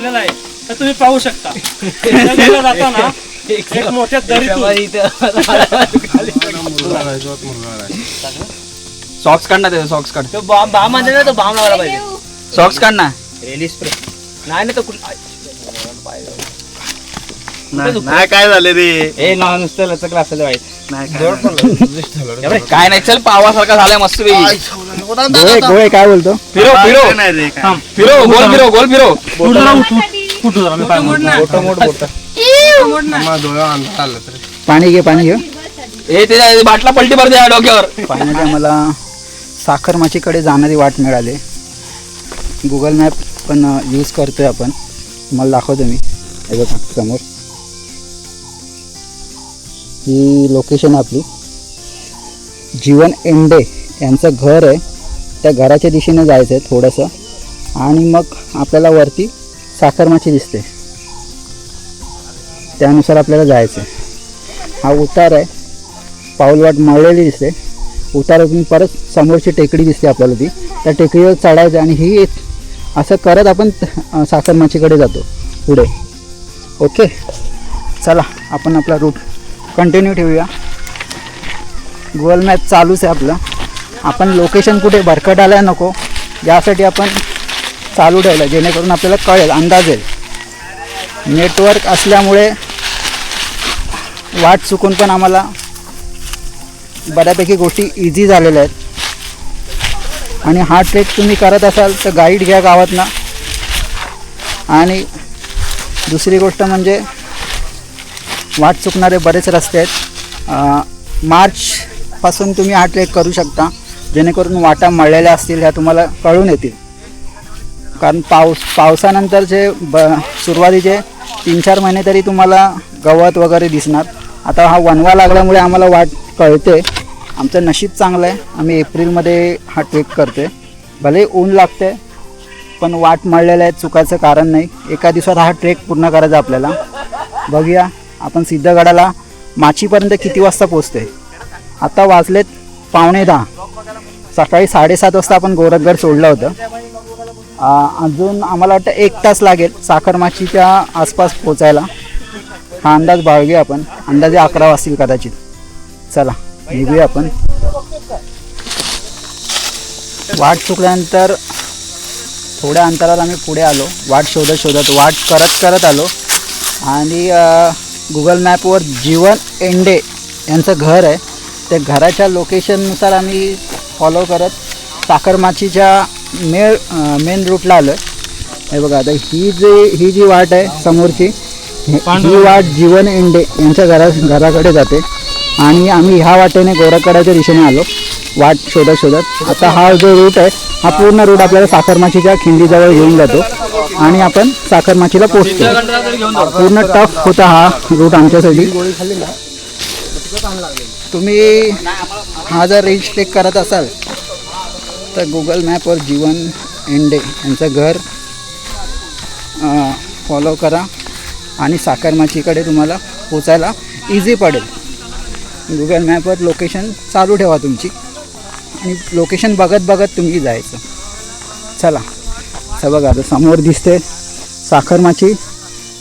घातलेला आहे तर तुम्ही पाहू शकता. जाताना एक मोठ्या दरीतून सॉक्स काढ ना, ते सॉक्स काढ. तो बाम म्हणजे ना, तो बाम लावायला पाहिजे. सॉक्स काढ ना. रेली स्प्रे नाही ना, तो नाही काय झालं रे? ए ना, नुसतं लचकलं असेल वाईट. काय नाही, चल पावासारखा झालाय मस्त पैकी. गोळे काय बोलतो? फिरो फिरो फिरो, गोल फिरो, गोल फिरो. पाणी घे, पाणी घे. हे ते बाटला पलटी पडते या डोक्यावर. फायनली आम्हाला साखर माचीकडे जाणारी वाट मिळाली. गुगल मॅप पण यूज करतोय आपण. तुम्हाला दाखवतो मी. हे बघा समोर ही लोकेशन आपली. जीवन एंडे यांचं घर आहे. त्या घराच्या दिशेने जायचं आहे थोडंसं आणि मग आपल्याला वरती साखर माची दिसते, त्यानुसार आपल्याला जायचं आहे. हा उतार आहे, पाऊलवाट मळलेली दिसते. उतारातून परत समोरची टेकडी दिसते आपल्याला, ती त्या टेकडीवर चढायचं आणि ही असं करत आपण साखर माचीकडे जातो पुढे. ओके, चला आपण आपला रूट कंटिन्यू ठेवूया. गुगल मॅप चालूच आहे आपलं. आपण लोकेशन कुठे भरकटायला नको यासाठी आपण चालू ठेवलं, जेणेकरून आपल्याला कळेल, अंदाज येईल. नेटवर्क असल्यामुळे वाट चुकून पण आम्हाला बऱ्यापैकी गोष्टी इझी झालेल्या आहेत. आणि हा ट्रेक तुम्ही करत असाल तर गाईड घ्या गावातनं. आणि दुसरी गोष्ट म्हणजे वाट चुकणारे बरेच रस्ते आहेत. मार्चपासून तुम्ही हा ट्रेक करू शकता, जेणेकरून वाटा मळलेल्या असतील ह्या तुम्हाला कळून येतील. कारण पावसानंतरचे सुरुवातीचे 3-4 महिने तरी तुम्हाला गवत वगैरे दिसणार. आता हा वणवा लागल्यामुळे आम्हाला वाट कळते. आमचं नशीब चांगलं आहे, आम्ही एप्रिलमध्ये हा ट्रेक करतो आहे. भले ऊन लागते पण वाट मळलेल्या आहेत, चुकायचं कारण नाही. एका दिवसात हा ट्रेक पूर्ण करायचा आपल्याला. बघूया आपण सिद्धगडाला माचीपर्यंत किती वाजता पोचते. आता वाजलेत 9:45. सकाळी 7:30 वाजता आपण गोरखगड सोडलं होतं. अजून आम्हाला वाटतं 1 तास लागेल साखर माचीच्या आसपास पोचायला. हा अंदाज बाळगूया आपण. अंदाजे 11 वाजतील कदाचित. चला निघूया आपण. वाट चुकल्यानंतर थोड्या अंतरात आम्ही पुढे आलो. वाट शोधत वाट करत आलो आणि गुगल मॅपवर जीवन एंडे यांचं घर आहे. त्या घराच्या लोकेशननुसार आम्ही फॉलो करत साखर माचीच्या मेन रूटला आलो. हे बघा, आता ही जी वाट आहे समोरची, ही वाट जीवन एंडे यांच्या घराकडे जाते. आणि आम्ही ह्या वाटेने गोरखगडाच्या दिशेने आलो वाट शोधत. आता हा जो रूट आहे हा पूर्ण रूट आपल्याला साखर माचीच्या खिंडीजवळ घेऊन जातो आणि आपण साखर माचीला पोहोचतो. पूर्ण टफ होता हा रूट आमच्यासाठी. तुम्ही हा जर रेंज ट्रेक करत असाल तर गुगल मॅपवर जीवन एंडे यांचं घर फॉलो करा आणि साखर माचीकडे तुम्हाला पोचायला इझी पडेल. गुगल मॅपवर लोकेशन चालू ठेवा तुमची आणि लोकेशन बघत तुम्ही जायचं. चला असं बघा, आता समोर दिसते साखर माची.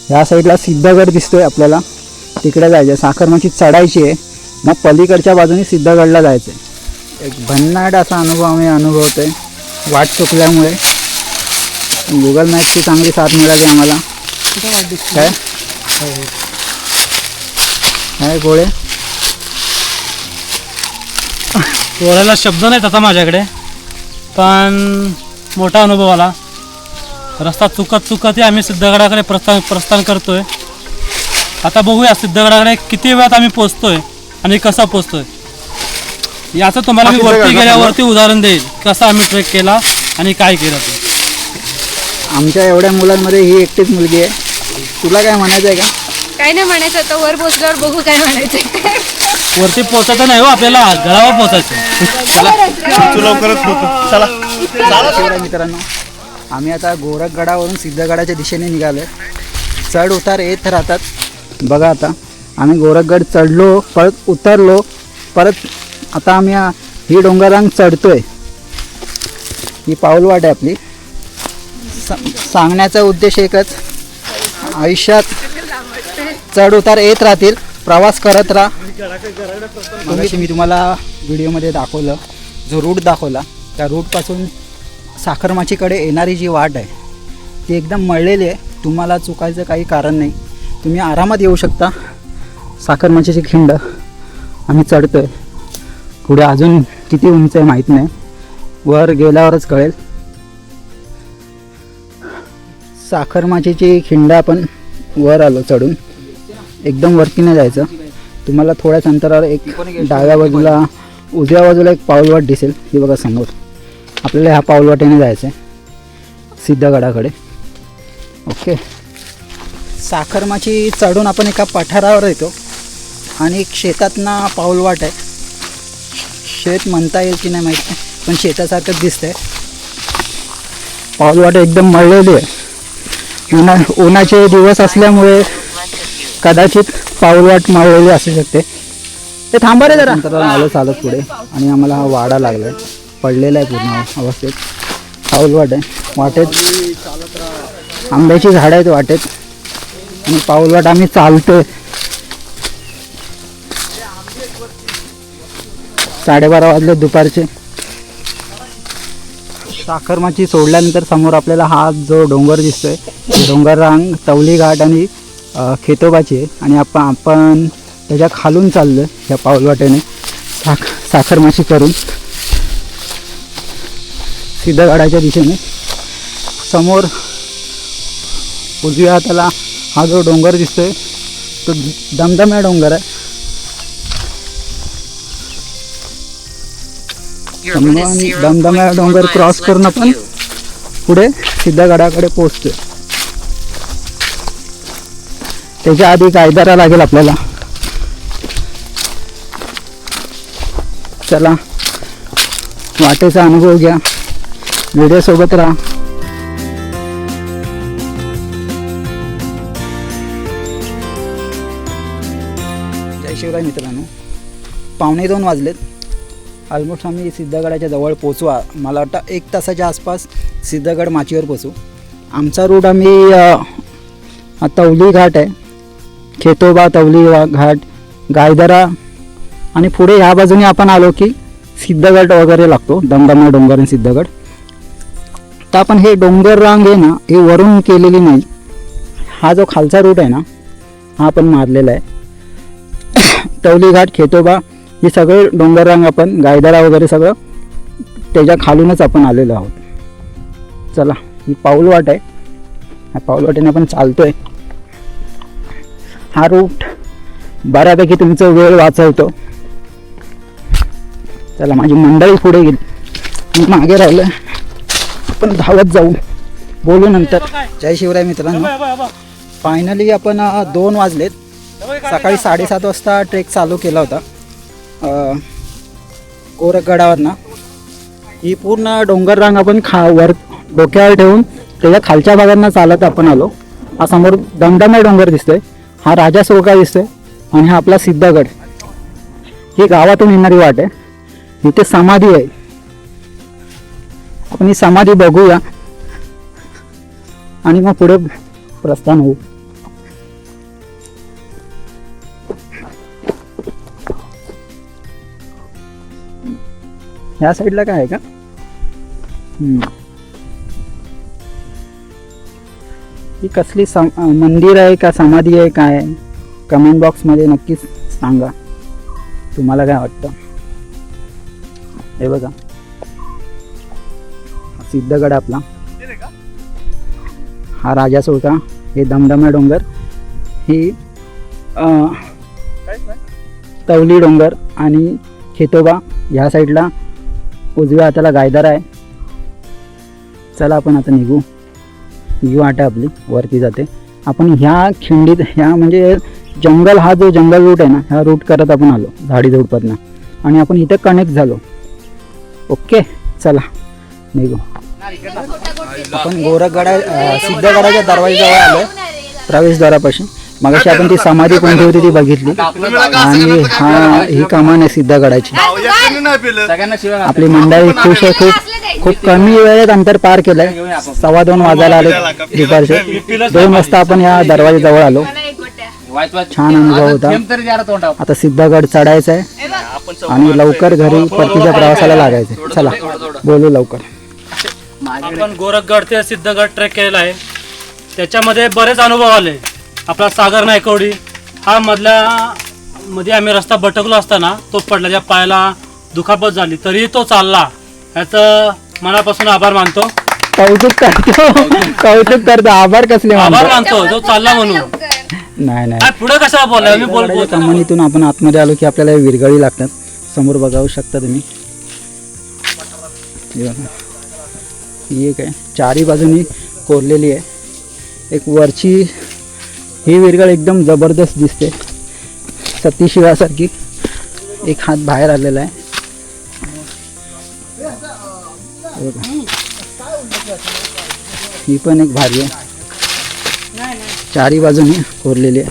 ह्या साईडला सिद्धगड दिसतोय आपल्याला, तिकडे जायचं. साखर माची चढायची आहे, मग पलीकडच्या बाजूने सिद्धगडला जायचं आहे. एक भन्नाट असा अनुभव आम्ही अनुभवतो आहे वाट चुकल्यामुळे. गुगल मॅपची चांगली साथ मिळाली आम्हाला. काय काय गोळे बोलायला शब्द नाहीत आता माझ्याकडे, पण मोठा अनुभव आला. रस्ता चुकत आम्ही सिद्धगडाकडे प्रस्थान करतोय. आता बघूया सिद्धगडाकडे किती वेळात आम्ही पोचतोय आणि कसा पोचतोय याचं तुम्हाला मी वरती गेल्यावरती उदाहरण देईल, कसा आम्ही ट्रेक केला आणि काय केलं ते. आमच्या एवढ्या मुलांमध्ये ही एकटीच मुलगी आहे. तुला काय म्हणायचं आहे का? काय नाही म्हणायचं, आता वर पोचल्यावर बघू काय म्हणायचं. वरती पोचायचं नाही हो, आपल्याला गडावर पोचायचं. लवकरच होतो. चला मित्रांनो, आम्ही आता गोरखगडावरून सिद्धगडाच्या दिशेने निघालो. चढ उतार येत राहतात. बघा आता आम्ही गोरखगड चढलो, परत उतरलो, परत आता आम्ही ही डोंगररांग चढतोय. ही पाऊलवाट आहे आपली. सांगण्याचा उद्देश एकच आयुष्यात चढ उतार येत राहतील, प्रवास करत राहा. मगाशी मी तुम्हाला व्हिडिओमध्ये दाखवलं, जो रूट दाखवला त्या रूटपासून साखरमाचीकडे येणारी जी वाट आहे ती एकदम मळलेली आहे. तुम्हाला चुकायचं काही कारण नाही, तुम्ही आरामात येऊ शकता. साखरमाचीची खिंड आम्ही चढतोय. पुढे अजून किती उंच आहे माहीत नाही, वर गेल्यावरच कळेल. साखरमाचीची खिंड आपण वर आलो चढून, एकदम वरती नाही जायचं. तुम्हाला थोड्याच अंतरावर एक डाव्या बाजूला उजव्या बाजूला एक पाऊलवाट दिसेल, ही बघा समोर. आपल्याला ह्या पाऊलवाटेने जायचं आहे सिद्धगडाकडे. ओके, साखरमाची चढून आपण एका पठारावर येतो आणि एक शेतातना पाऊलवाट आहे. शेत म्हणता येईल की नाही माहीत नाही, पण शेतासारखंच दिसतंय. पाऊलवाट एकदम मळलेली आहे. उन्हाचे दिवस असल्यामुळे कदाचित पाऊलवाट मळलेली असू शकते. ते थांबा रे जरा. नंतर आलं चालत पुढे आणि आम्हाला हा वाडा लागला आहे, पडलेला आहे पूर्ण अवस्थेत. पाऊलवाट आहे, वाटेत आंब्याची झाडं आहेत वाटेत आणि पाऊलवाट आम्ही चालतोय. 12:30 वाजले दुपारचे. साखरमाची सोडल्यानंतर समोर आपल्याला हा जो डोंगर दिसतोय, डोंगर रांग तवली घाट आणि खेतोबाची आहे. आणि आपण त्याच्या खालून चाललो आहे ह्या पाऊलवाटेने साखरमाची करून सिद्धगडाच्या दिशेने. समोर उजव्या हाताला हा जो डोंगर दिसतोय तो दमदम्या डोंगर आहे. दमदम्या डोंगर क्रॉस करून आपण पुढे सिद्धगडाकडे पोहोचतोय. त्याच्या आधी गायदरा लागेल आपल्याला. चला, वाटेचा अनुभव घ्या, व्हिडिओ सोबत राहा. जय शिवराय मित्रांनो, 1:45 वाजलेत. ऑलमोस्ट आम्ही सिद्धगडाच्या जवळ पोचवा, मला वाटतं 1 तासाच्या आसपास सिद्धगड माचीवर पोचू. आमचा रूट आम्ही तवली घाट आहे, खेतोबा, तवली घाट, गायदरा आणि पुढे ह्या बाजूने आपण आलो की सिद्धगड वगैरे लागतो, दमदमा डोंगर आणि सिद्धगड. तर आपण हे डोंगर रांग आहे ना, हे वरून केलेली नाही. हा जो खालचा रूट आहे ना, हा आपण मारलेला आहे. तवली घाट, खेतोबा हे सगळे डोंगर रांग आपण, गायदरा वगैरे सगळं त्याच्या खालूनच आपण आलेलो आहोत. चला, ही पाऊलवाट आहे, ह्या पाऊलवाटेने आपण चालतोय. हा रूट बऱ्यापैकी तुमचं वेळ वाचवतो. चला, माझी मंडळी पुढे गेली, मी मागे राहिलो. आपण धावत जाऊ, बोलू नंतर. जय शिवराय मित्रांनो, फायनली आपण 2 वाजलेत. सकाळी 7:30 वाजता ट्रेक चालू केला होता गोरखगडावरनं. ही पूर्ण डोंगर रांग आपण वर डोक्यावर ठेवून त्याच्या खालच्या भागांना चालत आपण आलो. हा समोर दमदमा डोंगर दिसतोय, हा राजा सोळका दिसतोय आणि हा आपला सिद्धगड. ही गावातून येणारी वाट आहे. इथे समाधी आहे, आपण ही समाधी बघूया आणि मग पुढे प्रस्थान होऊ. ह्या साईडला काय आहे का? ही कसली मंदिर आहे का समाधी आहे काय? कमेंट बॉक्समध्ये नक्कीच सांगा, तुम्हाला काय वाटतं. हे बघा, सिद्धगड आपला, हा राजा सोळका, हे दमदमा डोंगर, ही तवली डोंगर आणि खेतोबा. ह्या साईडला उजव्या हाताला गायदरा आहे. चला, आपण आता निघू. ही वाट आहे आपली, वरती जाते. आपण ह्या खिंडीत, ह्या म्हणजे जंगल, हा जो जंगल रूट आहे ना, ह्या रूट करत आपण आलो झाडी झुडपातनं आणि आपण इथे कनेक्ट झालो. ओके, चला निघू. आपण गोरखगडा सिद्धगडाच्या दरवाजाजवळ आलो, प्रवेशद्वारापाशी. मगाशी आपण ती समाधी कोणती होती ती बघितली आणि ही कमान आहे सिद्धगडाची. आपली मंडळी खुश आहे, खूप खूप कमी वेळेत अंतर पार केलंय. 2:15 वाजायला आले दुपारचे. 2 वाजता आपण या दरवाजाजवळ आलो. छान अनुभव होता. आता सिद्धगड चढायचा आहे आणि लवकर घरी परतीच्या प्रवासाला लागायचं. चला बोलू लवकर. आपण गोरखगड ते सिद्धगड ट्रेक केलेला आहे. त्याच्यामध्ये बरेच अनुभव आले. आपला सागर नायकवडी हा मध्ये आम्ही रस्ता भटकलो असताना तो पडला, ज्या पायाला दुखापत झाली तरीही तो चालला. याचं मनापासून आभार मानतो. कौतुक करतो. आभार कसले आभार मानतो? मानतो जो चालला म्हणून. नाही पुढे कशाला बोलला मी बोलतो. कमानीतून आपण आतमध्ये आलो की आपल्याला विरगळी लागतात. समोर बघावू शकता तुम्ही. हे बघा. ही एक आहे, चारी बाजूनी कोरलेली आहे. एक वरची ही विरगळ एकदम जबरदस्त दिसते, सतीशिवासारखी. एक हात बाहेर आलेला आहे. हे बघा. ही पण एक भारी आहे, चारी बाजूनी कोरलेली आहे.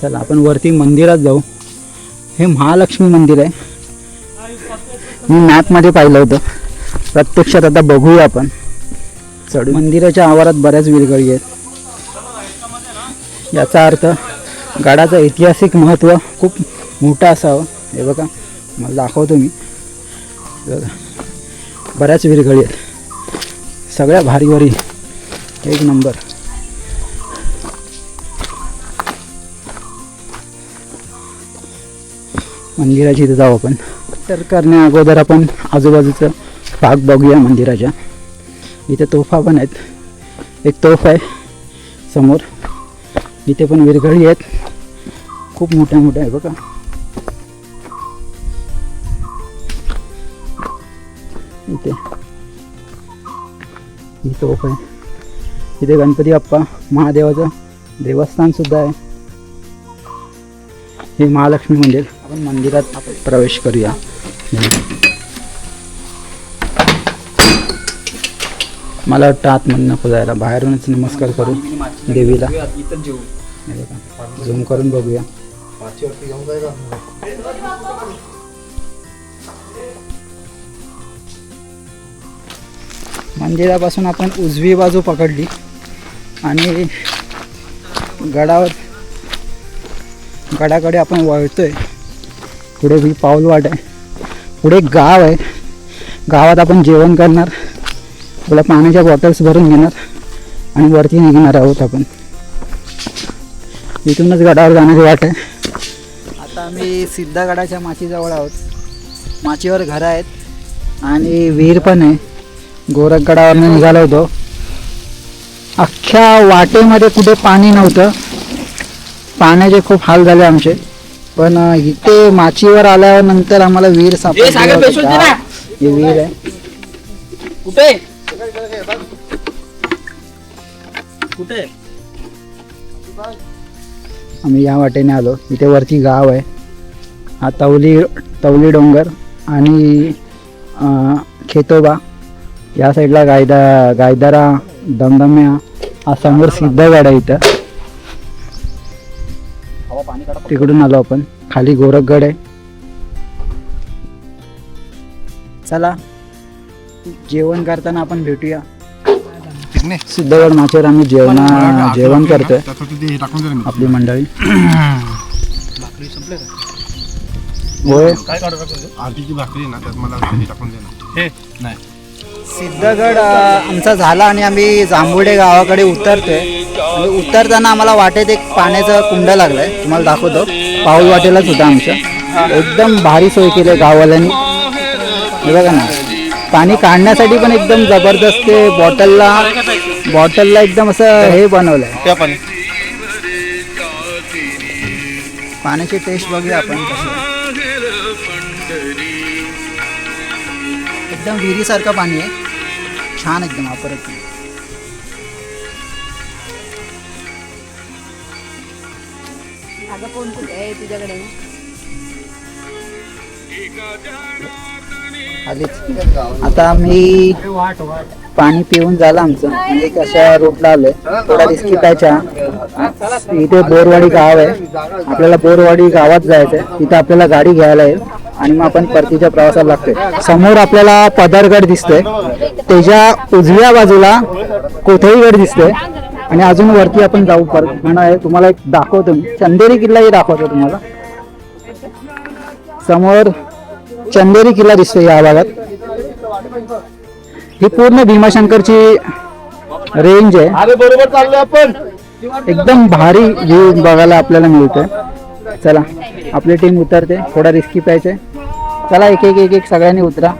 चला आपण वरती मंदिरात जाऊ. हे महालक्ष्मी मंदिर आहे. मी मॅपमध्ये पाहिलं होतं, प्रत्यक्षात आता बघूया आपण. चढू. मंदिराच्या आवारात बऱ्याच विरगळी आहेत. याचा अर्थ गडाचं ऐतिहासिक महत्त्व खूप मोठं असावं. हे बघा, मला दाखवतो मी. बघा, बऱ्याच विरगळी आहेत, सगळ्या भारीवारी, एक नंबर. मंदिराची इथे जाऊ आपण. तर करण्या अगोदर आपण आजूबाजूचा भाग बघूया मंदिराच्या. इथे तोफा पण आहेत. एक तोफ आहे समोर. इथे पण विरगळी आहेत, खूप मोठ्या मोठ्या आहे बघा. इथे ही तोफ आहे. इथे गणपती बाप्पा महादेवाचं देवस्थान सुद्धा आहे. हे महालक्ष्मी मंदिर. आपण मंदिरात प्रवेश करूया. मला वाटतं आतमध्ये नको जायला, बाहेरूनच नमस्कार करू देवीला. झूम करून बघूया. मंदिरापासून आपण उजवी बाजू पकडली आणि गडाकडे आपण वळतोय. पुढे ही पाऊलवाट आहे. पुढे एक गाव आहे. गावात आपण जेवण करणार, आपल्या पाण्याच्या बॉटल्स भरून घेणार आणि वरती निघणार आहोत आपण. इथूनच गडावर जाणारी वाट आहे. आता आम्ही सिद्धगडाच्या माचीजवळ आहोत. माचीवर घरं आहेत आणि विहीर पण आहे. गोरखगडावरनं निघालो होतो. अख्ख्या वाटेमध्ये कुठे पाणी नव्हतं. पाण्याचे खूप हाल झाले आमचे. पण इथे माचीवर आल्यावर नंतर आम्हाला विहीर सापडली. ही विहीर आहे. कुठे आम्ही या वाटेने आलो. इथे वरती गाव आहे. हा तवली डोंगर आणि खेतोबा. या साईडला गायदरा, दमदम्या. हा समोर सिद्धगड आहे. इथं तिकडून आलो आपण. खाली गोरखगड आहे. चला जेवण करताना आपण भेटूया. सिद्धगड माचेवर आम्ही जेवण करतोय आपली मंडळी. होय, सिद्धगड आमचा झाला आणि आम्ही जांभुडे गावाकडे उतरतोय. आणि उतरताना आम्हाला वाटेत एक पाण्याचं कुंड लागलंय, तुम्हाला दाखवतो. पाऊल वाटेलाच होता आमच्या. एकदम भारी सोय केली गाववाल्यांनी. हे बघा ना, पाणी काढण्यासाठी पण एकदम जबरदस्त. ते बॉटलला एकदम असं हे बनवलंय. पाण्याची टेस्ट बघूया आपण. एकदम विहिरीसारखं पाणी आहे, छान एकदम वापरत. फोन कुठे आहे तुझ्याकडे? आता मी पाणी पिऊन झालं आमचं. एक अशा रोडला आलोय, थोडा रिस्की प्यायच्या. इथे बोरवाडी गाव आहे. आपल्याला बोरवाडी गावात जायचंय. तिथे आपल्याला गाडी घ्यायला येईल आणि मग आपण परतीच्या प्रवासाला लागतोय. समोर आपल्याला पदारगड दिसतोय, त्याच्या उजव्या बाजूला कोथळीगड दिसतोय आणि अजून वरती आपण जाऊ परत. म्हणा तुम्हाला एक दाखवतो मी, चंदेरी किल्लाही दाखवतो तुम्हाला. समोर चंदेरी किल्ला दिसतोय या भागात. ही पूर्ण भीमाशंकरची रेंज आहे. अरे बरोबर चाललोय आपण. एकदम भारी व्ह्यू बघायला आपल्याला मिळतोय. चला आपली टीम उतरते, थोडा रिस्की पाहिजे. चला एक एक एक एक सगळ्यांनी उतरा.